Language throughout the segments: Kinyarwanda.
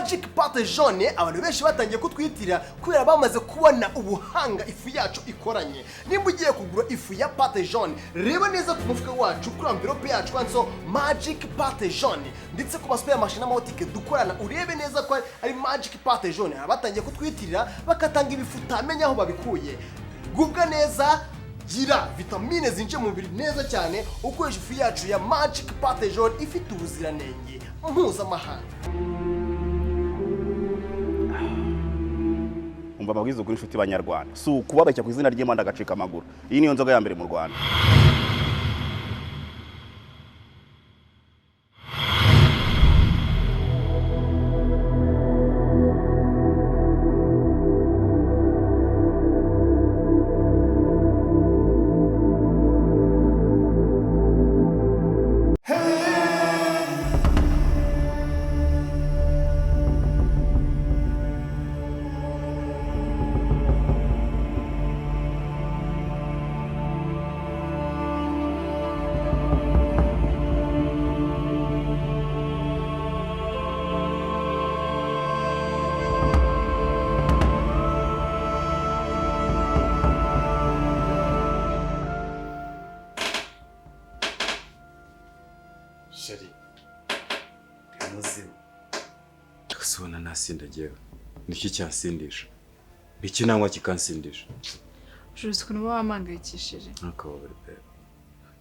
magic pate jaune abantu benshi batangiye kutwitira kubera bamaze kubona ubuhanga ifu yacu ikoranye. Nimba ugiye kugura ifu ya pate jaune, reba neza ku mufuka wacu kuri envelope yacu handitseho magic pate jaune, ndetse ku mashini n'amabotike dukorana urebe neza ko ari magic pate jaune. Batangiye kutwitirira bakatanga ibifu utamenya aho babikuye. Gubwa neza, gira vitamine zinje mu mubiri neza cyane ukoresha ifu yacu ya magic pate jaune ifite ubuziranenge mpuzamahanga. Umva amabwiriza kuri inshuti banyarwanda, si ukubabeshya ku izina ry'Imana agacika amaguru. Iyi niyo nzoga ya mbere mu Rwanda. Shari, muzima. Kasubona nasindagiye. Niki cyasindisha? Niki nanywa kikansindisha? Ujuze ukuntu wamangayikishije. Nakababare pe.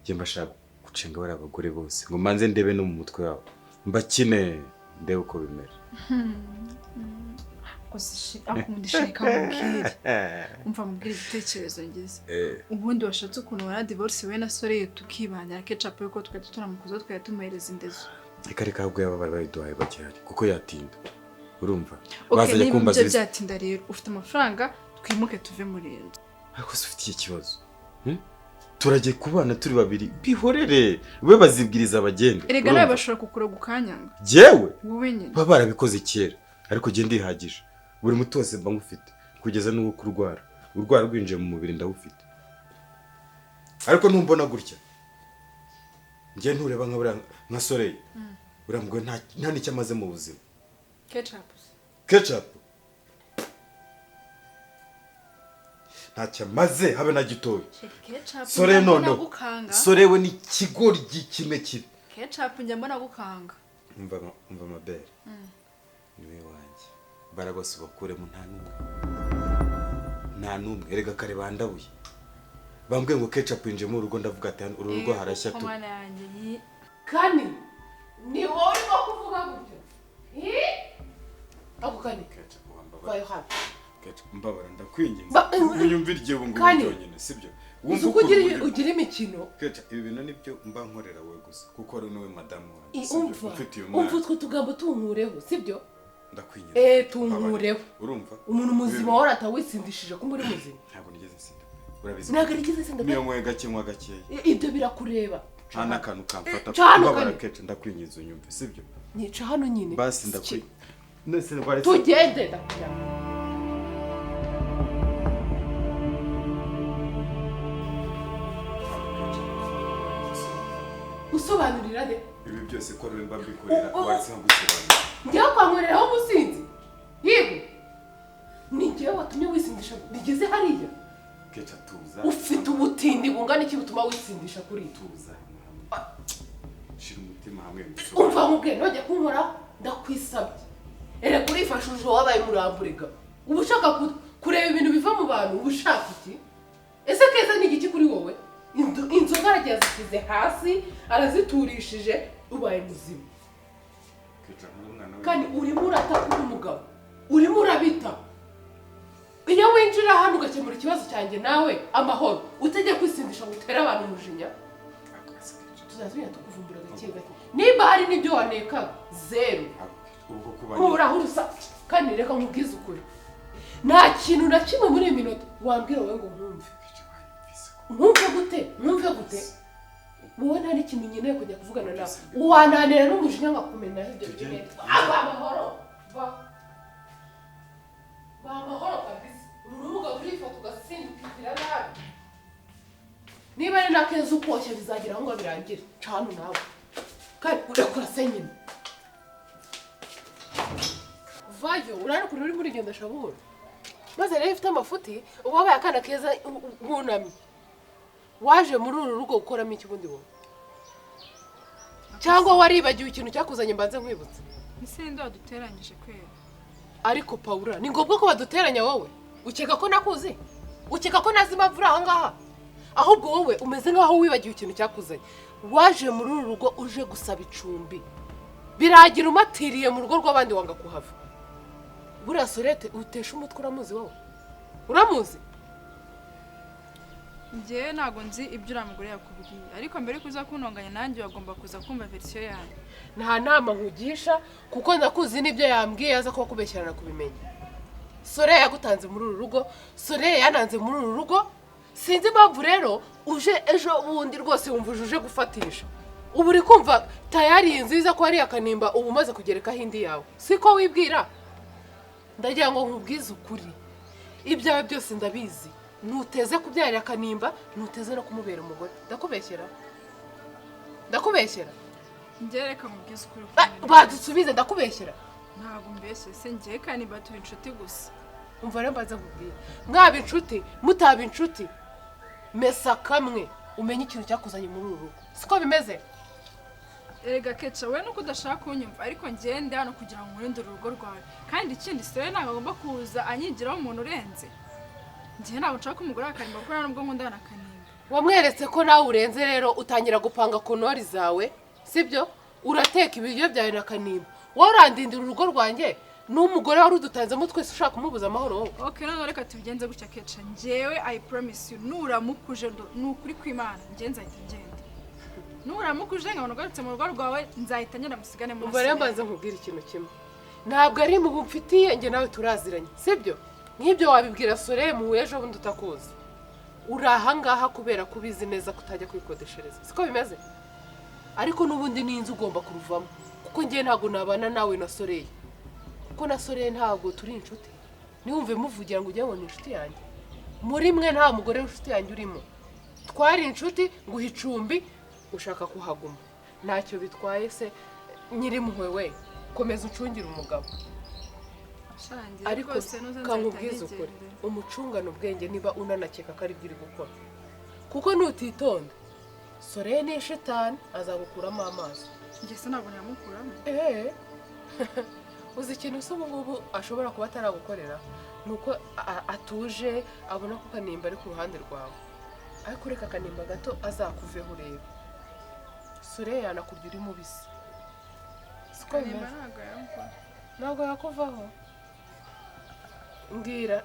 Njye mbashaka gucenga bari abagore bose ngo manze ndebe no mu mutwe wabo. Mbakine ndebe uko bimera. Akundisha ikamubwira. Umva mubwira igitekerezo ngize. Ubundi washatse ukuntu wana divorce we na sore tukibanya ketchup yuko twatutuna mukuzo twatumuhereza indezo. Ikareka ahubwo yababara bayiduhaye bakihari kuko yatinda. Urumva? Bazaje kumbaza ibyo byatinda rero ufite amafaranga twimuke tuve muri inzu. Ariko ufite ikibazo. Turagiye kubana turi babiri bihorere we bazibwiriza abagende. Erega nawe bashobora kukura gukanyanga. Jewe wowe nyine baba barabikoze kera ariko je ndihagije. Buri muti wose mba ngufite kugeza n'uwo kurwara. Urwara rwinjiye mu mubiri ndawufite. Ariko ntumbona gutya. Ngiye ntureba nka Soreye. Urambwe nta nicyo amaze mu buzima. Ketchup. Ntacyo maze habe na gitoya. Soreye none. Soreye we ni kigoryi kimwe kibi. Ketchup njya mbona gukanga. Umva mabere. Niwe wanjye. Barabose bakuremo nta numwe erega kare bandabuye bambwe ngo ketchup inje mu rugo ndavuga ati uru rugo harashya tu Kani ni wowe urimo kuvuga gutyo ako Kani ketchup vayo hafi ketchup mbabara ndakwinginze unyumvira igihe ubungu byonyine sibyo wumva ugira imikino ketchup ibi bintu nibyo mba nkorera we gusa kuko ari niwe madamu umva utwo tugambo tunkureho sibyo ndakwinye tunkureho urumva umuntu muzima wari atawisindishije ko muri muzima ntabwo nigeze nsinda urabizi ntabwo nigeze sinda niyo mwe gakinywa gakeya ibyo birakureba hana kantu kamfata mbabara ketchup ndakwinyiza unyumve sibyo nica hano nyine basi ndakwi nese ndware tugende ndakuya usobanurira de ibi byose ko rwemba bikorera wase ngusobanura njya kwamwereraho umusinzi yego ni njye watumye wisindisha bigeze hariya kecha tuza ufite ubutindi bungana iki butuma wisindisha kuri tuza shira umutima hamwe umva mubwe nojye kunkora ndakwisabye ere kurifashuje wabaye muramburega ubushaka kureba ibintu biva mu bantu ubushaka iki ese keza ni igiki kuri wowe inzoga aragize hasi araziturishije ubaye muzima kandi urimo urata umugabo urimo urabita iyo winjira hano ugakemura ikibazo cyanjye nawe amahoro utegeye kwisindisha ngo utere abantu umujinya tuzazuya tukuvumbura gake gake niba hari n'ibyo waneka zero murahurusa kandi reka nkubwize ukuri nta kintu na kimwe muri iyi minota wambwira wowe ngo mwumve gute wowe nta n'ikintu nkeneye kujya kuvugana nawe wananira n'umujinya ngakumena ibyo bintu amahoro amahoro kabisa urubuga urifata ugasindukira nabi niba ari nakeza ukoshya bizagira aho ngo birangire cana nawe kandi urakora se nyine vayo urari kuri uri muri genda shabura maze rero ifite amafuti ubabaye akana keza bunamye waje muri uru rugo gukoramo iki bundi wowe cyangwa waribagiwe ikintu cyakuzanye mbanze nkwibutse Nisinde waduteranyije kwera. ariko Paula ni ngombwa ko baduteranya wowe ukeka ko nakuzi ukeka ko nazi impamvu uri aha ngaha ahubwo wowe umeze nk'aho wibagiwe ikintu cyakuzanye waje muri uru rugo uje gusaba icumbi biragira umatiriye mu rugo rw'abandi wanga kuhava buriya Sorete utesha umutwe uramuzi wowe uramuzi Njye ntago nzi ibyo uramugore yakubwiye ariko mbere kuza kuntonganya nanjye wagomba kuza kumva version yanjye. nta nama nkugisha kuko ndakuzi n'ibyo yambwiye aza kuba kubeshyirana kubimenya Sore yagutanze muri uru rugo Sore yananze muri uru rugo sinzi impamvu rero uje ejo bundi rwose wumvuje uje gufatisha ubu uri kumva tayari nziza ko ari akanimba ubu umaze kugerekaho indi yawe siko wibwira ndagira ngo nkubwize ukuri ibyawe byose ndabizi ntuteze kubyarira akanimba ntuteze no kumubera umugore ndakubeshyera Njye reka mubwize ukuri. badusubize ndakubeshyera Ntago mbese se njye Kanimba turi inshuti gusa. umva rero mbaza nkubwira mwaba inshuti mutaba inshuti mesa kamwe umenye ikintu cyakuzanye muri uru rugo siko bimeze Erega Kecha we nuko udashaka kunyumva ariko ngende hano kugira ngo nkurinde urugo rwawe kandi ikindi Sore ntago agomba kuza anyigiraho umuntu urenze. Njye ntabwo nshaka umugore wa Kanimba kuko nubwo nkundana na Kanimba. wamweretse ko nawe urenze rero utangira gupanga konori zawe sibyo urateka ibiryo byawe na Kanimba wowe urandindira urugo rwanjye n'umugore wari udutanzemo twese ushaka kumubuza amahoro wowe Okay none reka tubigenze gutya Kecha njyewe I promise you nuramukuje nukuri kw'Imana njye nzahita ngenda. Nuramukuje nkabona ugarutse mu rugo rwawe nzahita ngenda musigane mu umva rero mbanze nkubwira ikintu kimwe ntabwo ari mu bumfitiye njye nawe turaziranye sibyo nk'ibyo wabibwira Sore muhuye ejo bundi utakuzi uri aha ngaha kubera ko ubizi neza kutajya kwikodeshereza siko bimeze ariko n'ubundi n'inzu ugomba kuruvamo kuko njye ntabwo nabana nawe na Sore kuko na Sore ntabwo turi inshuti niwumve muvugira ngo ujye ngo ni inshuti yanjye muri mwe nta mugore w'inshuti yanjye urimo twari inshuti nguha icumbi ushaka kuhaguma ntacyo bitwaye se nyiri muhwe we komeza ucungire umugabo ariko kankubwiza ukuri umucungano ubwenge niba unanakeka ko ari byo uri gukora kuko nutitonda Sore ni shitani azagukuramo amaso njye se ntabwo namukuramo. uzi ikintu se ubu ngubu ashobora kuba ataragukorera ni uko atuje abona ko Kanimba ari ku ruhande rwawe ariko reka Kanimba gato azakuveho urebe Sore yanakurya uri mubisi siko bimeze ntabwo yakuvaho mbwira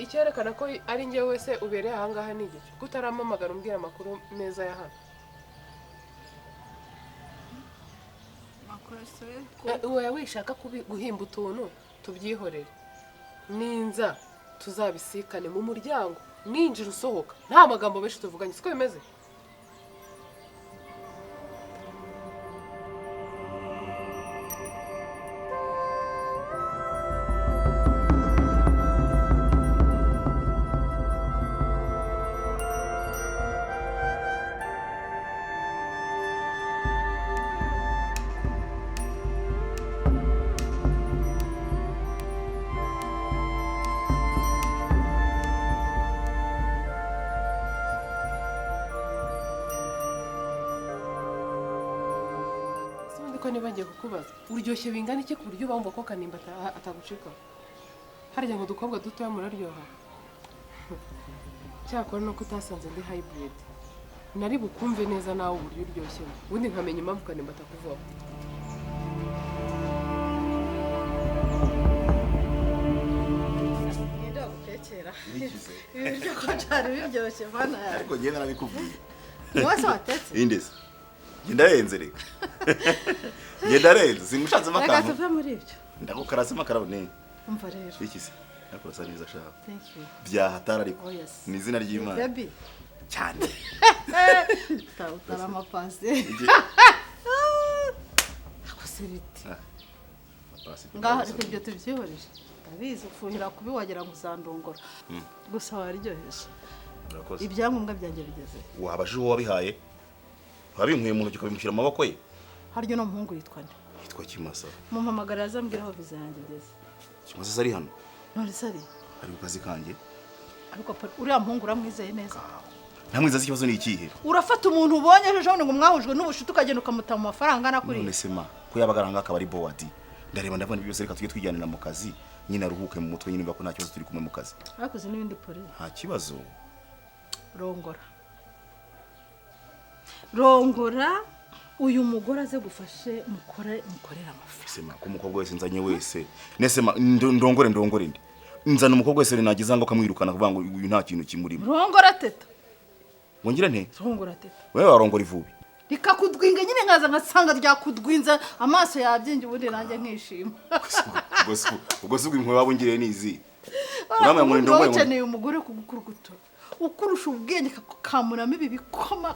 icyerekana ko ari njye wese ubereye aha ngaha ni igice ko utaramamagara umbwira amakuru meza ya hano wowe wishaka guhimba utuntu tubyihorere ninza tuzabisikane mu muryango ninjira usohoka nta magambo menshi tuvuganye siko bimeze ko nibagiye kukubaza uryoshye bingana iki ku buryo bumva ko Kanimba atagucika harya ngo dukobwa dutoya muraryoha cyakora no kutasanze ndi hybrid nari bukumve neza nawe uburyo uryoshye ubundi nkamenya impamvu Kanimba atakuvaho ibiryo ko cyari biryoshye bana ariko njye narabikubwiye wose watetse indese ngenda renze reka ngenda renze simushatse reka makambo tuve muri ibyo ndagukarase makarabo ne umva rero iki se nakurasa neza shaka thank you byahatara ariko Oh, yes. ni izina ry'Imana baby cyane utara amapasi akose biti ngaha reka ibyo tubyihorere ndabizi ufuhira kubi wagira ngo uzandongora gusa waryoheje urakoze ibyangombwa byanjye bigeze wabaje uwo wabihaye wabinkuye mu ntoki ukabimushyira mu maboko ye haryo no muhungu yitwa nde yitwa Kimasa mumpamagara azambwira aho viza yanjye igeze Kimaze ari hano. none sari Ari ku kazi kanjye. ariko uriya muhungu uramwizeye neza Ntamwiza ikibazo ni ikihe? urafata umuntu ubonye ejo ngo mwahujwe n'ubushuti ukagenda ukamuta mu mafaranga nakuri None sema ko yabagaranga akaba ari board. Ndareba ndabona byose reka tujye twijyanira mu kazi. Nyine aruhuke mu mutwe nyine ko nta kibazo turi kumwe mu kazi. Hakoze n'ibindi poli Nta kibazo. Rongora uyu mugore aze gufashe mukorera amafaranga Sema ko umukobwa wese nzanye wese. Nesema ndongore ndi. Nzana umukobwa wese nagiza ngo kamwirukana kuvuga ngo uyu nta kintu kimurimo. Rongora teta. Wongera nte? Rongora teta. Wewe warongora ivubi. Rikakudwinga nyine nkaza ngasanga ryakudwinza amaso yabyinje ubundi nanjye nkishima. Ubwo sugu inkwe babungiriye nizi. Uramwe ngo ndongore ukeneye umugore kugukurugutura. Ukurusha ubwenge kakamuramo ibi bikoma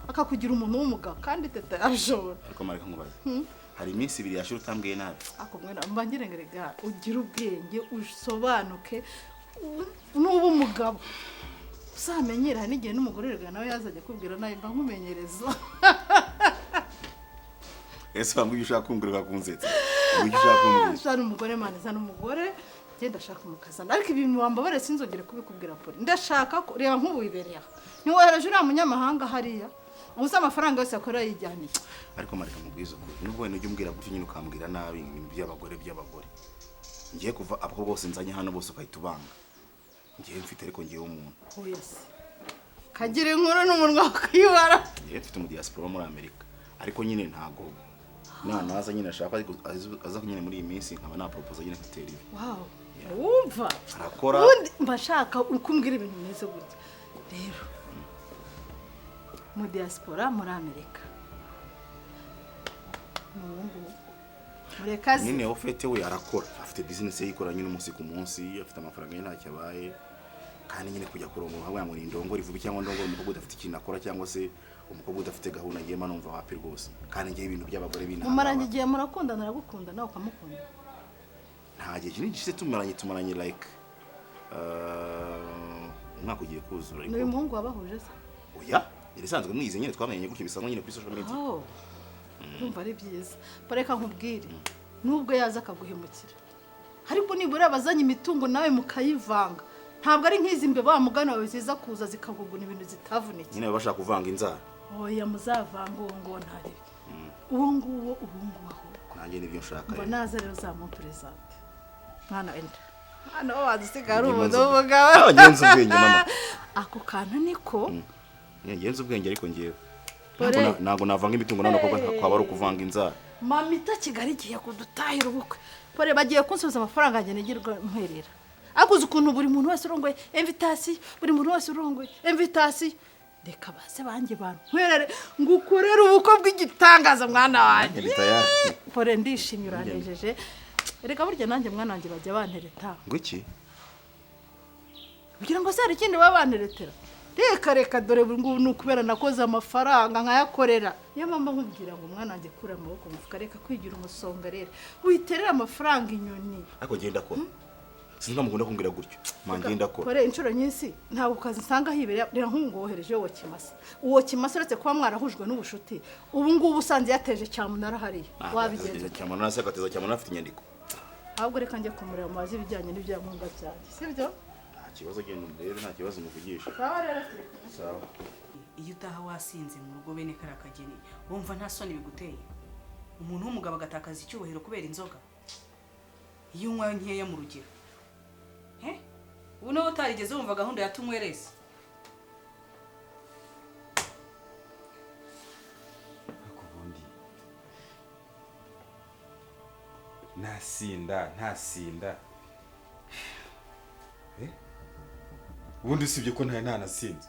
akakugira umuntu w'umugabo kandi teta arashobora. Ariko mareka nkubaze. Hari iminsi ibiri yashira utambwiye nabi. Akomwera mbangire ngerega ugira ubwenge usobanuke n'ubu umugabo. Uzamenyera n'igihe n'umugore rega nawe yazajya kubwira nawe mba nkumenyereza. Ese bamwe ushaka kungurira kunzetsa. Uyu ushaka kungurira. Shana umugore maniza n'umugore genda shaka umukazana ariko ibintu wambabare sinzogere kubikubwira poli. Ndashaka ko reba nk'ubuyibereye. Ni wohereje uriya munyamahanga hariya. Ubusa amafaranga yose akora yijyaniye. Ariko mareka mubwizo ko nubwo wene ujye umbwira gutyo nyine ukambwira nabi ibintu by'abagore. Ngiye kuva abako bose nzanye hano bose ukahita ubanga. Ngiye mfite ariko ngiye umuntu. Yes. Kagira inkuru n'umunwa kwibara. Ngiye mfite mu diaspora muri Amerika. Ariko nyine ntago naza nyine ashaka aza nyine muri iyi minsi nkaba na propose nyine kateri. Wow. Umva. Arakora. Mbashaka ukumbwira ibintu neza gutya. Rero mu diaspora muri Amerika. Mungu. Murekazi. Nyine ofete we arakora. Afite business ye ikora nyine umunsi ku munsi, afite amafaranga ye ntacyo abaye. Kandi nyine kujya kurongo hamwe ngo ndongora ivubi cyangwa ndongora umukobwa udafite ikintu akora cyangwa se umukobwa udafite gahunda ngiye manumva wapi rwose. Kandi ngiye ibintu by'abagore bina. Mumaranye igihe murakundana aragukunda nawe ukamukunda. Nta gihe kinini gise tumaranye like umwaka ugiye kuzura ariko. Ni umuhungu wabahuje se? Oya, irisanzwe mwize nyine twamenye gutyo bisanzwe nyine kuri social media. Oh. Ndumva ari byiza. Pareka nkubwire. Nubwo yaza akaguhemukira. Ariko nibura abazanye imitungo nawe mukayivanga. Ntabwo ari nk'izi mbe ba mugana wawe ziza kuza zikaguguna ibintu zitavunike. Nyine bashaka kuvanga inzara. Oya muzavanga ngo ntari. Uwo nguwo aho. Nanjye nibyo nshaka. Mba naza rero zamupresente. Mwana enda. Hano wadusigara umuntu w'umugabo. Ngenza ubwenge mama. Ako kana niko. Ngenza ubwenge ariko ngiye. Nago navanga imitungo nano ko kwaba ari ukuvanga inzara. Mamita Kigali giye kudutahira ubukwe. Pore bagiye kunsubiza amafaranga njye nigirwa nkwerera. Akuze ukuntu buri muntu wese urongoye invitation, buri muntu wese urongoye invitation. Reka base banjye bantu nkwerere ngukorera ubukwe bw'igitangaza mwana wanjye. Pore ndishimye uranejeje. Reka burya nanjye mwana wanjye bajya bantereta. Ngwiki? Kugira ngo se hari ikindi babanteretera. Reka dore ngo nukubera nakoze amafaranga nkayakorera. Niyo mama nkubwira ngo mwana wanjye kura amaboko mufuka reka kwigira umusonga rero. Witerera amafaranga inyoni. Ariko genda ko. Singa mukunda kumbwira gutyo. Mangenda ko. Kore inshuro nyinshi ntabwo kazi nsanga hibereye rero nk'ungohereje wo Kimasa. Uwo Kimasa uretse kuba mwarahujwe n'ubushuti. Ubu ngubu usanze yateje cyamunara hariya. Wabigenza cyamunara se agateza cyamunara afite inyandiko. Ahubwo reka njye kumureba mazi bijyanye n'ibyangombwa byanjye. Sibyo? Kibazo genda rero nta kibazo muvugisha. Sawa rero. Sawa. Iyo utaha wasinze mu rugo bene karakageni wumva nta soni biguteye. Umuntu w'umugabo agatakaza icyubahiro kubera inzoga. Iyo unywa nkeya mu rugero. Ubu nawe utarigeze wumva gahunda ya tumwerese. Akubundi. Ntasinda. Ubundi usibye ko ntanasinze.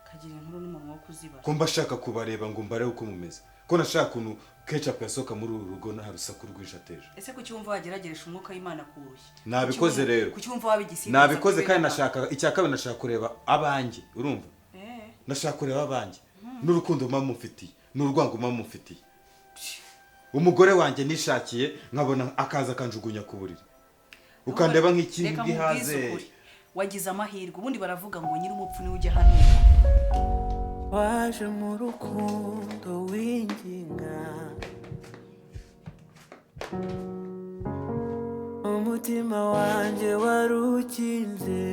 Kagira inkuru n'umuntu wo kuziba. Ko mbashaka kubareba ngo mbare uko mumeze. Ko nashaka kuntu ketchup yasoka muri uru rugo nta rusaku rwishateje. Ese kuki wumva wagerageresha umwuka w'Imana kurushya? Nabikoze rero. Kuki wumva wabigisiga? Nabikoze kandi nashaka icyakabe nashaka kureba abanjye, urumva? Nashaka kureba abanjye. N'urukundo mama mufitiye, n'urwango mama mufitiye. Umugore wanjye nishakiye nkabona akaza kanjugunya ku buriri. Ukandeba nk'ikindi gihaze. Wagize amahirwe ubundi baravuga ngo nyiri umupfu ni ujya hano. Waje mu rukundo winginga umutima wanjye warukinze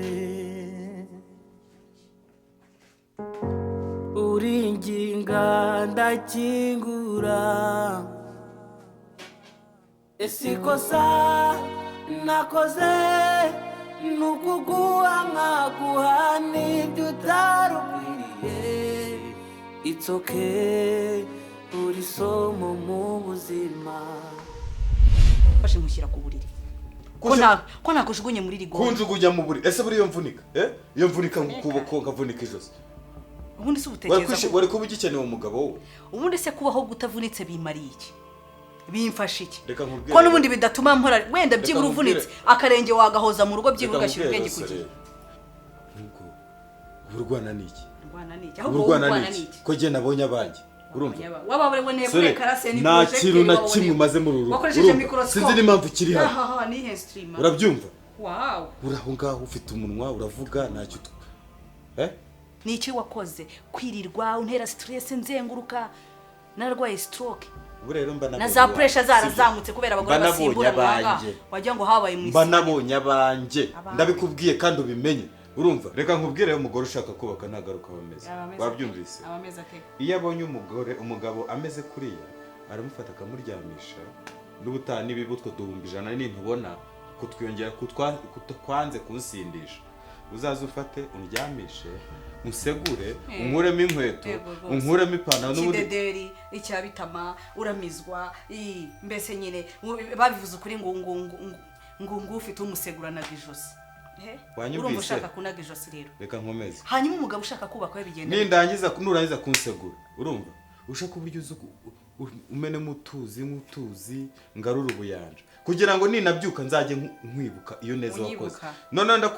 uringinga ndakingura ese ikosa nakoze nukuguha nkaguha n'ibyo utarukwiriye it's okay uri somo mu buzima fashe mushyira ku buriri ko nakujugunye muri rigo kunjugunya mu buriri ese buri iyo mvunika iyo mvunika ngukuboko nkavunika ijosi ubundi se ubutekereza wari kuba ugikeneye umugabo wowe ubundi se kubaho gutavunitse bimariye iki bimfasha iki Reka nkubwire ko n'ubundi bidatuma nkora wenda byibura uvunitse akarenge wagahoza mu rugo byibura ugashyira ubwenge ku gihe urwana niki ahubwo urwana niki ko je nabonye abanjye urumva wabawe nebure karase ni nta kintu na kimwe umaze mu rugo wakoresheje microscope sinzi n'impamvu kiri hano aha ni he streamer urabyumva wow uraho ngaho ufite umunwa uravuga ntacyo ni iki wakoze kwirirwa untera stress nzenguruka narwaye stroke rero mba na za pressure zarazamutse kubera abagore basimbura mwanga wajya ngo habaye mu isi mba nabonye abanje ndabikubwiye kandi ubimenye urumva reka nkubwire umugore ushaka kubaka ntagaruka bameze wabyumvise iyo abonye umugabo ameze kuriya aramufata akamuryamisha n'ubutani bibutwo 100 n'intubona kutwiyongera kutwanze kunsindisha uzaza ufate undyamishe musegure unkuremo inkweto unkuremo ipantaro n'ubudederi icyabitama uramizwa mbese nyine babivuze ukuri ngo ufite umusegurana gijosi urumva ushaka kunaga ijosi rero reka nkomeze hanyuma umugabo ushaka kubaka we bigenda nurangiza kunsegura urumva ushaka uburyo umene mutuzi ngarura ubuyanja kugira ngo ninabyuka nzaje nkwibuka iyo neza wakoze none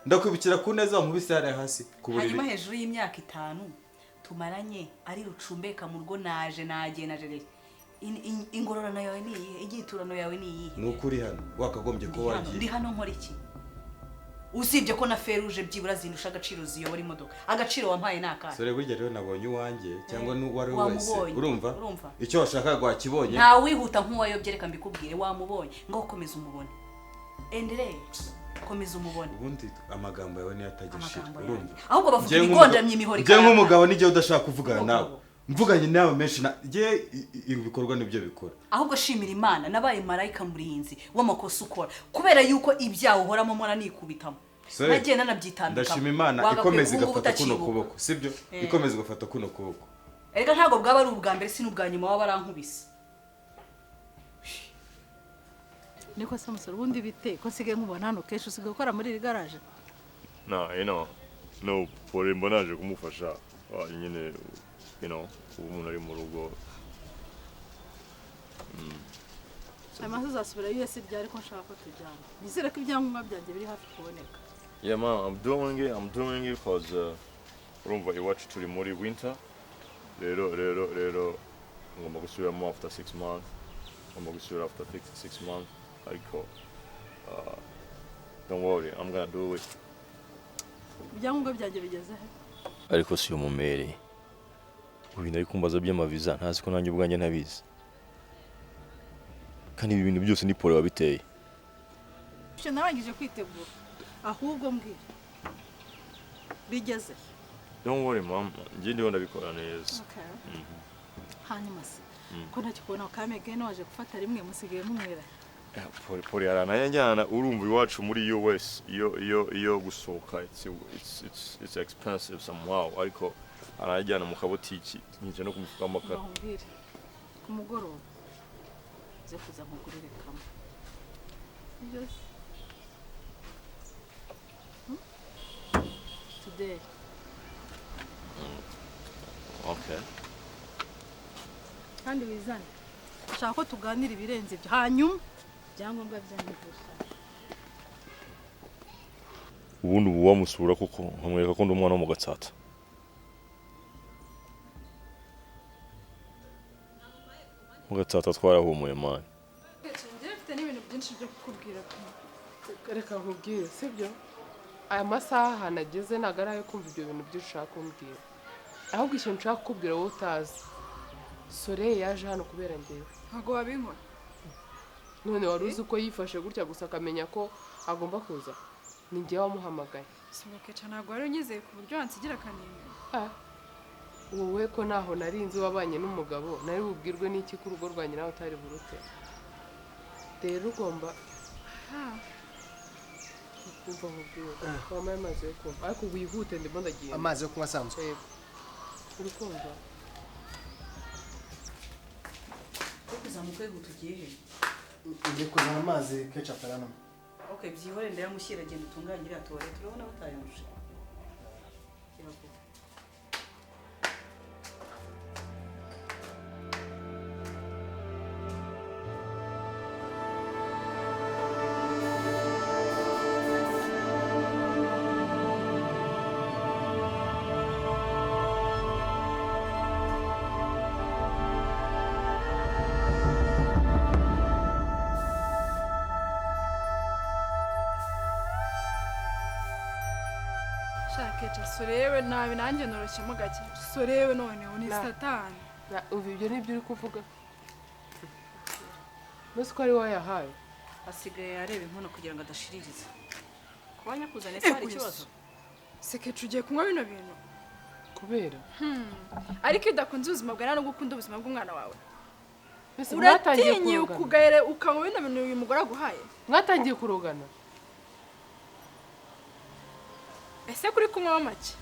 ndakwibukira ku neza wamubise hariya hasi ku buriri hanyuma hejuru y'imyaka 5 tumaranye ari rucumbeka mu rugo naje rero ingororano yawe ni iyihe igiturano yawe ni iyihe nukuri hano wakagombye ko wagiye ndi hano nkora iki usibye ko na feruje byibura zindusha agaciro ziyobora imodoka agaciro wampaye nakara sore burya rero nabonye uwanjye cyangwa n'uwari wese urumva icyo washaka wakibonye nta wihuta nk'uwayobye reka mbikubwire wamubonye ngo komeza umubone endereye komeza umubone ubundi amagambo yawe ni atagishira urumva ahubwo bavuga ibigondamye imihoro ikara nk'umugabo n'igihe udashaka kuvugana nawe mvuganye nawe menshi je ibikorwa nibyo bikora ahubwo shimira Imana nabaye marayika murinzi w'amakosa ukora kubera yuko ibyawo uhoramo mona nikubitamo nagenda nabyitandukamo ndashima Imana ikomeza igafata kuno kuboko sibyo ikomeza igafata kuno kuboko erega ntago bwaba ari ubwa mbere sinubwa nyuma wabarankubise niko samusoro ubundi bite ko nsigaye nkubona hano kesho usigaye ukora muri iri garaje no pore mbonaje kumufasha nyine umuntu ari mu rugo amaze uzasubira US ryari ko nshaka ko tujyana nizere ko ibyangombwa byanjye biri hafi kuboneka yeah man I'm doing it cause urumva iwacu turi muri winter rero ngomba gusubiramo after 6 months ngomba gusubira after 6 months ariko don't worry I'm gonna do it ibyangombwa byanjye bigeze he ariko si umumere ubintu ari kumbaza by'amaviza ntazi ko nanjye ubwanjye ntabizi kandi ibi bintu byose ni pole wabiteye cyo narangije kwitegura ahubwo mbwira bigeze don't worry mom ngiye ndiho ndabikora neza hanyuma se ko ntacyo kubona kamege waje gufata rimwe musigaye mumwera pole yaranayajyana urumva iwacu muri US iyo gusohoka it's expensive somehow ariko arajyana mu kabotiki nkije no kumufuka amakara ku mugoroba ze kuza mugurire kamwe yes today okay kandi wizane ushaka ko tuganira ibirenze byo hanyuma byangombwa byanjye gusa ubundi ubu wamusura kuko nkamwereka ko ndi umwana wo mu Gatsata mu Gatsata twarahumuye mani mfite n'ibintu byinshi byo kukubwira reka nkubwire sibyo aya masaha nageze ntabwo ari ayo kumva ibyo bintu byinshi ushaka kumbwira ahubwo ikintu nshaka kukubwira wowe utazi Soleil yaje hano kubera ngewe ntabwo wabinkora none wari uzi ko yifashe gutya gusa akamenya ko agomba kuza ni njye wamuhamagaye Keca ntabwo wari unyizeye ku buryo wansigira Kanimba. wowe ko naho nari inzi wabanye n'umugabo nari bubwirwe n'iki ku rugo rwanjye nawe utari burute rero ugomba kumva mubwiwe wamaye amazi yo kumva ariko wihute ndimo ndagiye amazi yo kunywa asanzwe uri kumva uzamuka yihuta ugiye he ngiye kuzana amazi Keca Tarano. okay byihore ndayamushyira agenda utunganyira tuwarete urabona batayanje Keca sorewe nabi nanjye noroshemo gake. Sorewe noneho ni satani. ubu ibyo nibyo uri kuvuga mbese ko ari wowe yahaye asigaye areba inkono kugira ngo adashiririza kuba nyakuzanye se hari ikibazo Se Keca ugiye kunywa bino bintu kubera ariko udakunze ubuzima bwawe no gukunda ubuzima bw'umwana wawe. mbese mwatangiye Uratinye kurogana ukugayere ukanywa bino bintu uyu mugore aguhaye. mwatangiye kurogana Ese kuri kunywa make?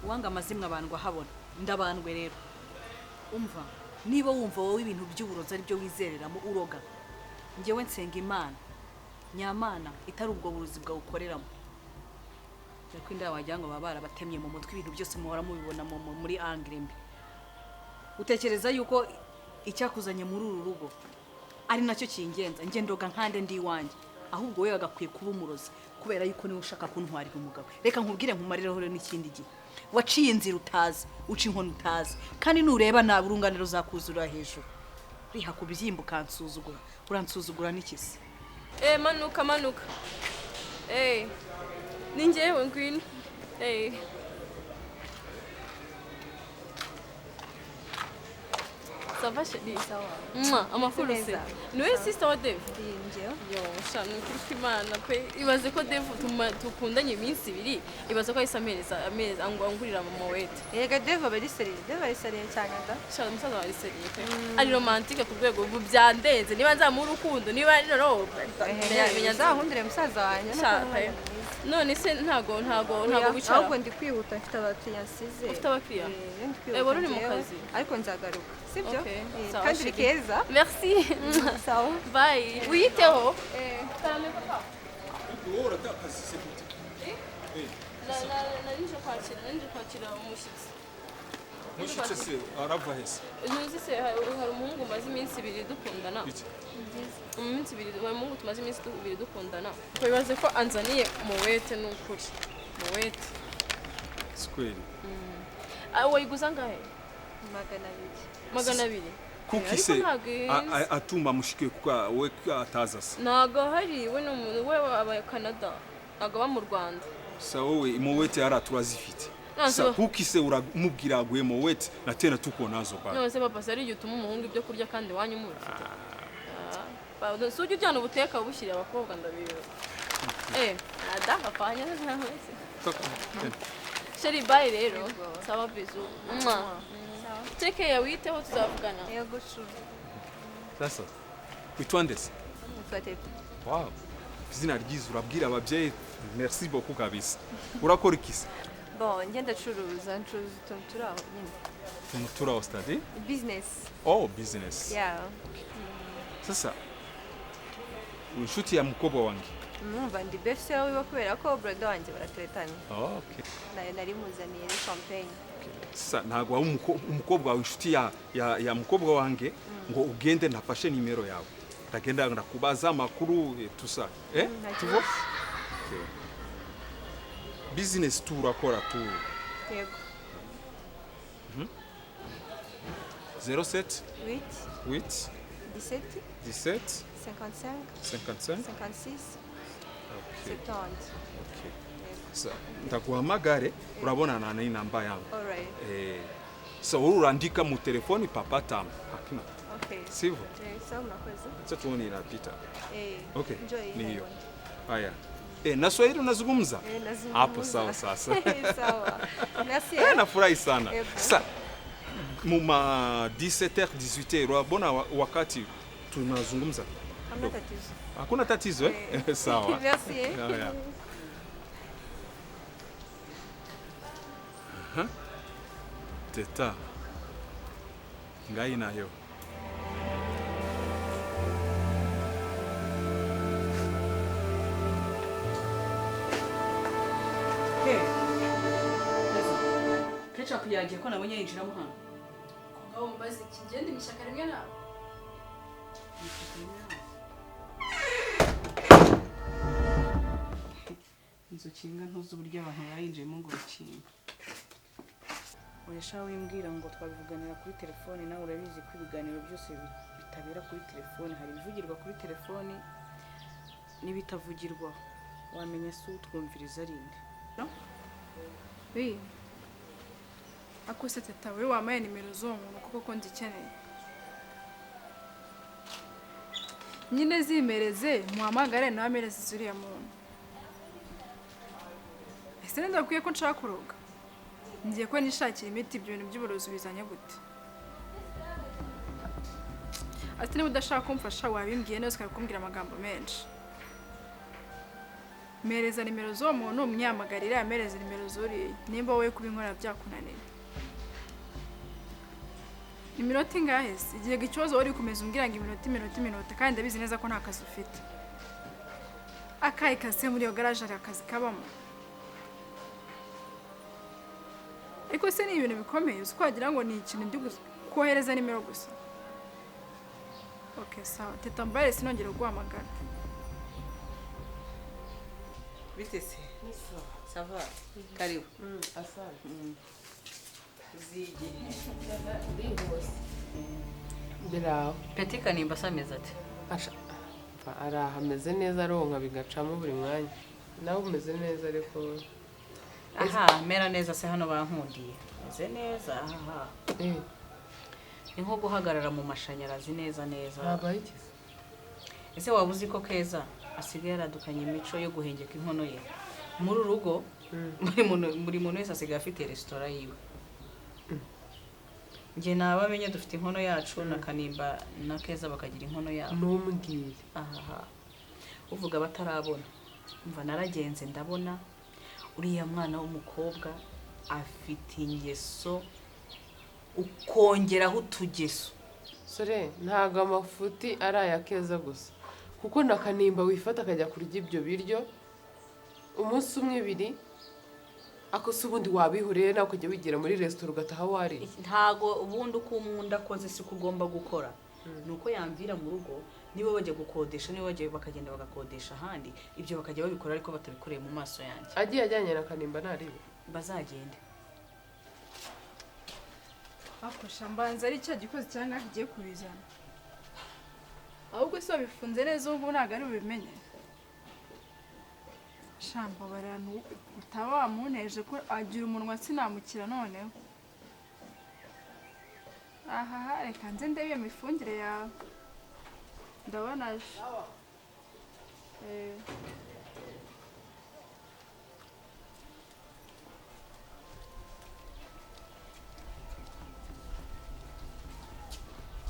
uwanga amazimwe abantu ahabona ndabandwe rero umva niba wumva wowe ibintu by'uburozi ari byo wizereramo uroga njyewe nsenga Imana nyamana itari ubwo burozi bwawukoreramo ariko inda wagira ngo baba barabatemye mu mutwe ibintu byose muhora mubibona muri angle mbi utekereza yuko icyakuzanye muri uru rugo ari nacyo kingenza njye ndoga nkande ndi iwanjye ahubwo we agakwiye kuba umurozi kubera yuko niwe ushaka kuntwarira umugabo reka nkubwire nkumarireho n'ikindi gihe waciye inzira utazi uca inkono utazi kandi nureba nabi urunganiro zakuzura hejuru riha kubyimba ukansuzugura uransuzugura n'ikisi manuka ni njyewe ngwino sava sheri amakuru se niwe sister wa Dave yo shana kuri Imana pe ibaze ko Dave tukundanye iminsi ibiri ibaze ko ahise amezi angurira mama wete yega Dave bari seriye cyane da shana umusaza wari seriye pe ari romantique ku rwego byandenze niba nzamu urukundo niba ari no menya nzahundire musaza wanjye none se ntago wicara ahubwo ndi kwihuta mfite abakiriya nsize ufite abakiriya wari uri mu kazi ariko nzagaruka sibyo sawa, kandi uri keza merci sawa bye wiyiteho nanje kwakira umushyitsi Mushitse se arava hese ntuzi se hari umuhungu umaze iminsi ibiri dukundana umuhungu tumaze iminsi ibiri dukundana bibaze ko anzaniye muwete n'ukuri muwete square wayiguza ngahe 200 kuki se atuma mushike kwa we ataza se ntago hari we n'umuntu we aba Canada ntago aba mu Rwanda sa wowe muwete araturazi sa kuki se uramubwira agwe muwete na tena tuko nazo ba none se papa sari igihe utuma umuhungu ibyo kurya kandi wanyu muzi sujya ujyana ubuteka ubushyiriye abakobwa ndabiyo nada apanya ntaho se sheri bye rero sawa bizu take ya witeho tuzavugana yego shuru sasa kwitwandese mfate wow izina ryiza urabwira ababyeyi merci beaucoup kabisa urakora ikisi bon ngenda curuza utuntu turaho nyine tuntu turaho study business business yeah sasa inshuti ya mukobwa wanjye numva ndi befse wiwe kubera ko brother wanjye baratetanye okay nari muzaniye champagne sasa ntago umukobwa wawe inshuti ya mukobwa wanjye ngo ugende nafashe nimero yawe ndagenda ndakubaza amakuru tusa tuvo business tu urakora tu yego 07 8 17 55 55 56 okay 70 okay so ndakuhamagare urabonana na namba yangu all right so urandika mu telefoni papa tam hakina Okay. Sivyo? Sawa mnakoze. Acha tuone inapita. Okay. Enjoy. Ni hiyo. Haya. Na Swahili unazungumza? Nazungumza. Hapo sawa sasa. Sawa. Merci. Nafurahi sana. Sasa muma 17h 18h bona wakati tunazungumza. Hamna tatizo. Hakuna tatizo Sawa. Merci. Haya. Teta. Ngai nayo. Ketchup yagiye ko nabonye yinjiramo hano. Ngaho mbaze iki ngende mishyaka rimwe nawe. Inzu kinga ntuzi uburyo abantu bayinjiyemo ngo bakinga. Uresha wimbwira ngo twabivuganira kuri telefone, nawe urabizi ko ibiganiro byose bitabera kuri telefone, hari ibivugirwa kuri telefone n'ibitavugirwa. Wamenya se utwumviriza rinde? No? Akose teta we wamaye nimero z'uwo muntu kuko ndikeneye. Nyine zimereze muhamagare nawe amereze zuriya muntu. Ese ndakwiye ko nshaka kuroga. Ngiye ko nishakira imiti ibyo bintu by'uburozi bizanye gute. Ati niba udashaka kumfasha wabimbwiye neza ukakumbwira amagambo menshi. Mereza nimero z'uwo muntu umyamagarire amereze nimero zuriya. Nimba wowe kubinkora byakunaniye. Iminota ingahe se? Igihe ikibazo wari kumeza umbwira ngo iminota kandi ndabizi neza ko nta kazi ufite. Akayi kase muri iyo garage ari akazi kabamo. Ariko se ni ibintu bikomeye uzi kwagira ngo ni ikintu ndi kohereza nimero gusa. Okay sawa, teta mbaye sinongera guhamagara. Bitese. Sava. Karibu. Asante. Zige. Biraho. Peti Kanimba sameze ati. Arahameze neza aronka bigacamo buri mwanya. Nawe umeze neza ariko. Aha, mera neza se hano bankundiye. Meze neza aha. Ni nko guhagarara mu mashanyarazi neza. Habaye iki? Ese waba uzi ko Keza asigaye aradukanye imico yo guhengeka inkono ye? Muri urugo buri muntu wese asigaye afite restaurant yiwe. Nge nabamenye dufite inkono yacu na Kanimba na Keza bakagira inkono yabo. Numbwire. Aha. Uvuga batarabona. Umva naragenze ndabona uriya mwana w'umukobwa afite ingeso ukongeraho utugeso. Sore ntago amafuti ari aya Keza gusa. Kuko na Kanimba wifata akajya kurya ibyo biryo umunsi umwe ibiri akose ubundi wabihuriye nawe kujya wigira muri restaurant ugataha wari. Ntago ubundi uko umuntu akoze si kugomba gukora. Nuko yamvira mu rugo nibo bajya gukodesha nibo bajya bakagenda bagakodesha ahandi ibyo bakajya babikora ariko batabikoreye mu maso yanjye. Agiye ajyanye na Kanimba naribe. Bazagende. Akosha mbanza ari cya gikoze cyangwa kigiye kubizana. Ahubwo se bifunze neza ubu ntago ari ubimenye. Shamba baranu utaba wamuneje ko agira umunwa sinamukira noneho. Aha reka nze ndebe iyo mifungire yawe. Ndabona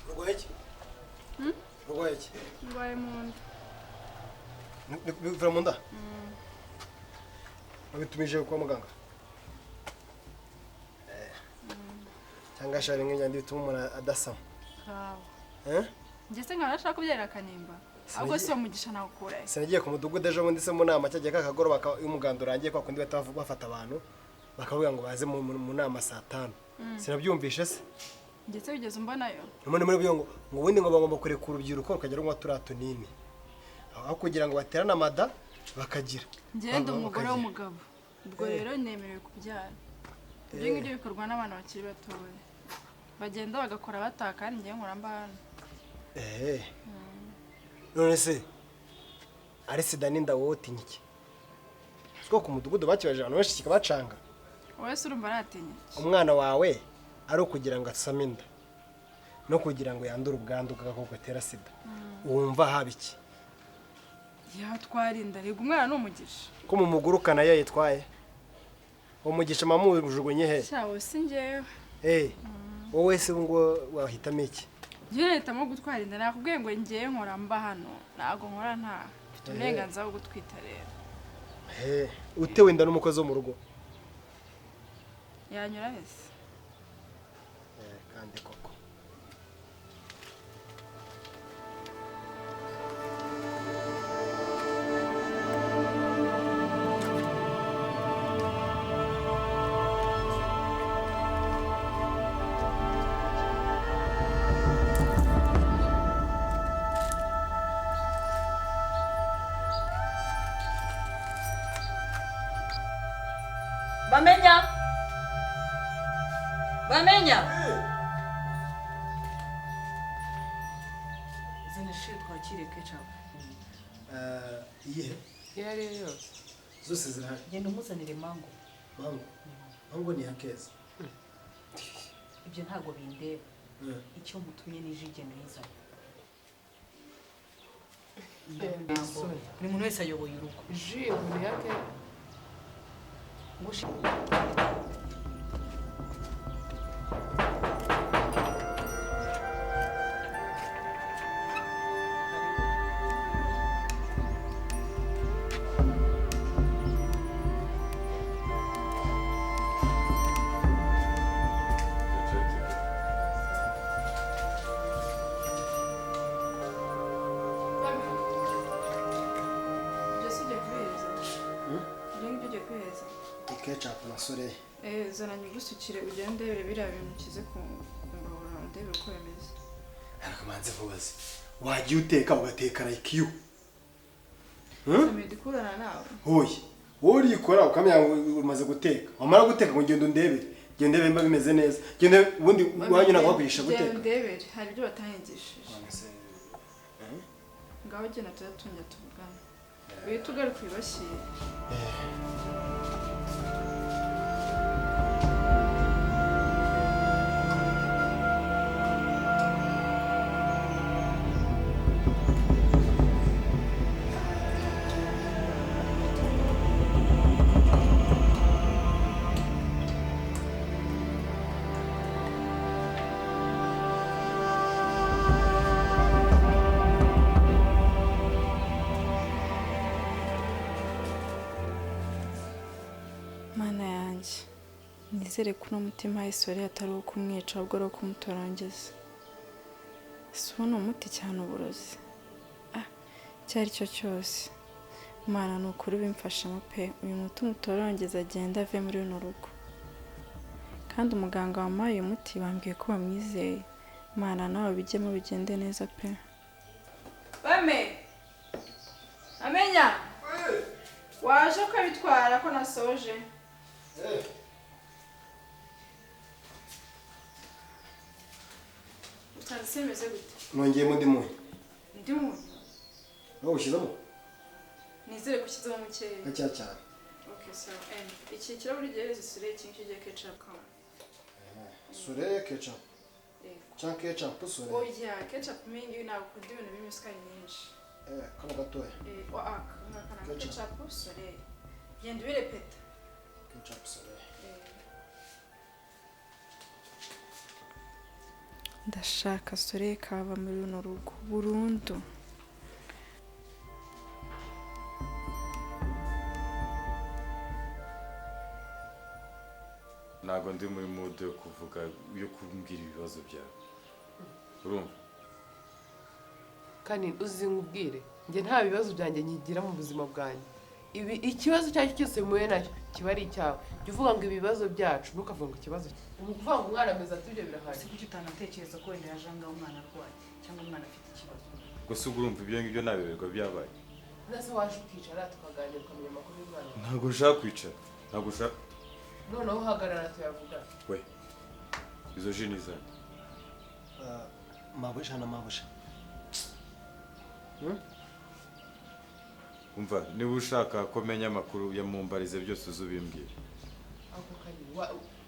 Rugweki? Rugweki? Ndwaye mu nda. Bivura mu nda? Wabitumije kwa muganga? Cyangwa shari nk'ijyandi bituma umuntu adasama? Ngese nkaba nashaka kubyara Kanimba. Ahubwo si umugisha nawukura. Sinagiye ku mudugudu ejo bundi se mu nama cyajya kakagoroba y'umuganda urangiye kwa kundi bafata abantu bakavuga ngo baze mu nama saa 5. Sinabyumvishe se? Ngese bigeze umbonayo. None muri byo ngo ubundi ngo bagomba kurekura urubyiruko rukagera ngo turato nini. Aho kugira ngo baterane amada bakagira. Ngende umugore w'umugabo. Ubwo rero nemerewe kubyara. Ibyo ngibyo bikorwa n'abantu bakiri batoya. Bagenda bagakora bataka kandi ngiye nkora mba hano. None se ari sida ninda wotinya iki? Siko ku mudugudu bakibaje abantu benshi kikabacanga. Wowe se urumva natinya iki? Umwana wawe ari ukugira ngo asame inda. no kugira ngo yandure ubwandu bw'agakoko gatera sida wumva haba iki? yatwarinda rega umwana ni umugisha ko mu mugurukana yayitwaye umugisha mamujugunye he? cyawo si njyewe wowe se ngo wahitamo iki? njyewe nahitamo gutwara inda nakubwiye ngo njyewe nkora mba hano ntabwo nkora nta mfite uburenganzira bwo gutwita rero. Utewe inda n'umukozi wo mu rugo yanyura wese kandi koko Bamenya zana shit twakire ketchup iyihe yari yose zose zirahari. genda umuzanire mango. Mango ni hakeza Ibyo ntago bindeba. Icyo mutumye nije igenda yizana. Buri muntu wese ayoboye urugo. Ji uri yake Ngushi ketchup na sole. Zana nyigusukire ugende ndebere biriya bintu ukize ku mbabura ndebere uko bimeze. Ariko manze vubaze wagiye uteka ugateka like you Medikurana nawe. Hoye wowe urikora ukamenya umaze guteka wamara guteka ngo ngende ndebere gende bemba bimeze neza gende ubundi wanyu nagwagurisha guteka ndebere hari ibyo batangishije ngaho gena tuzatunja tuvugana wita ugaruka ibashyire nizere ko n'umutima isore atari uwo kumwica ahubwo ari uwo kumutorongeza. Si uwo ni umuti cyane uburozi. Icyo ari cyo cyose Mana ni ukuri bimfashemo pe uyu muti umutorongeza agenda ave muri runo rugo. Kandi umuganga wampaye uyu muti bambwiye ko bamwizeye. Mana nawe bijyemo bigende neza pe. Amenya waje ko bitwara ko nasoje. Utasemeze gute? Nongeyemo ndi munyu. Ndi munyu. Wowe ushyizemo? Nizere ko ushyizemo mukeya. Gacya cyane. Okay, so iki kirahuri gihereza isure ikintu kigiye ketchup kawa. Sure ketchup. Cyangwa ketchup sure. Oya, ketchup mingi ntabwo ukunda ibintu birimo isukari nyinshi. Kano gatoya. Kana ketchup sure. Genda ubirepeta. Ketchup sure. Ndashaka sore kava muri runo rugo burundu. Ntabwo ndi muri mood yo kuvuga yo kumbwira ibibazo byawe. Urumva? Kandi uzi nkubwire njye nta bibazo byanjye nyigira mu buzima bwanjye. Ikibazo cyacyo cyose muye nacyo kiba ari icyawe. Jya uvuga ngo ibibazo byacu ntukavuga ngo ikibazo ukuvuga ngo umwana ameze ati ibyo birahari. Si kuki utanatekereza ko wenda yajanga umwana arwaye cyangwa umwana afite ikibazo. Gusa urumva ibyo ngibyo nabiberwa byabaye. Nase waje ukicara tukaganira ukamenya amakuru y'umwana. Ntabwo ushaka kwicara. Ntabwo ushaka. Noneho uhagarara tuyavuga. We. Izo jini za. Mabusha na mabusha. Umva niba ushaka ko menya amakuru ya mumbarize byose uzubimbwira. Ako kani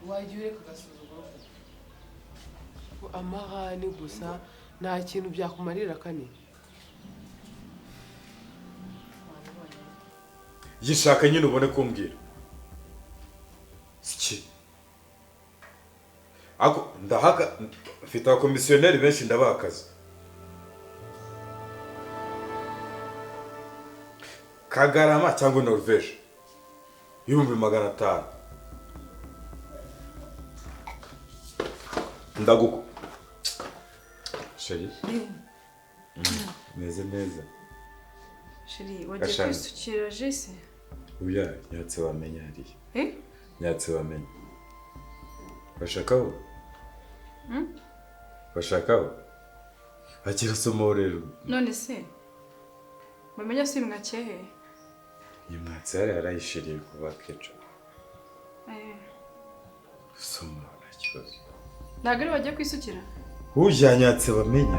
wagiye ureka gasuzuguro. amahane gusa nta kintu byakumarira kane. Yishaka nyine ubone kumbwira. Siki. Ako ndahaka mfite abakomisiyoneri benshi ndabakaza. Kagarama cyangwa Norvège. 1500. Ndaguko. Sheri. Neza neza. Sheri, wagiye kwisukira jese? Uya, nyatse wamenya hariya. Nyatse wamenya. Bashakaho? Bashakaho? Akira somo rero. None se? Bamenya si mwakehe? Yimwatse yari arayishiriye kuba keca. Somo nta kibazo. Ntabwo ari wagiye kwisukira? Ujyanyatse bamenya.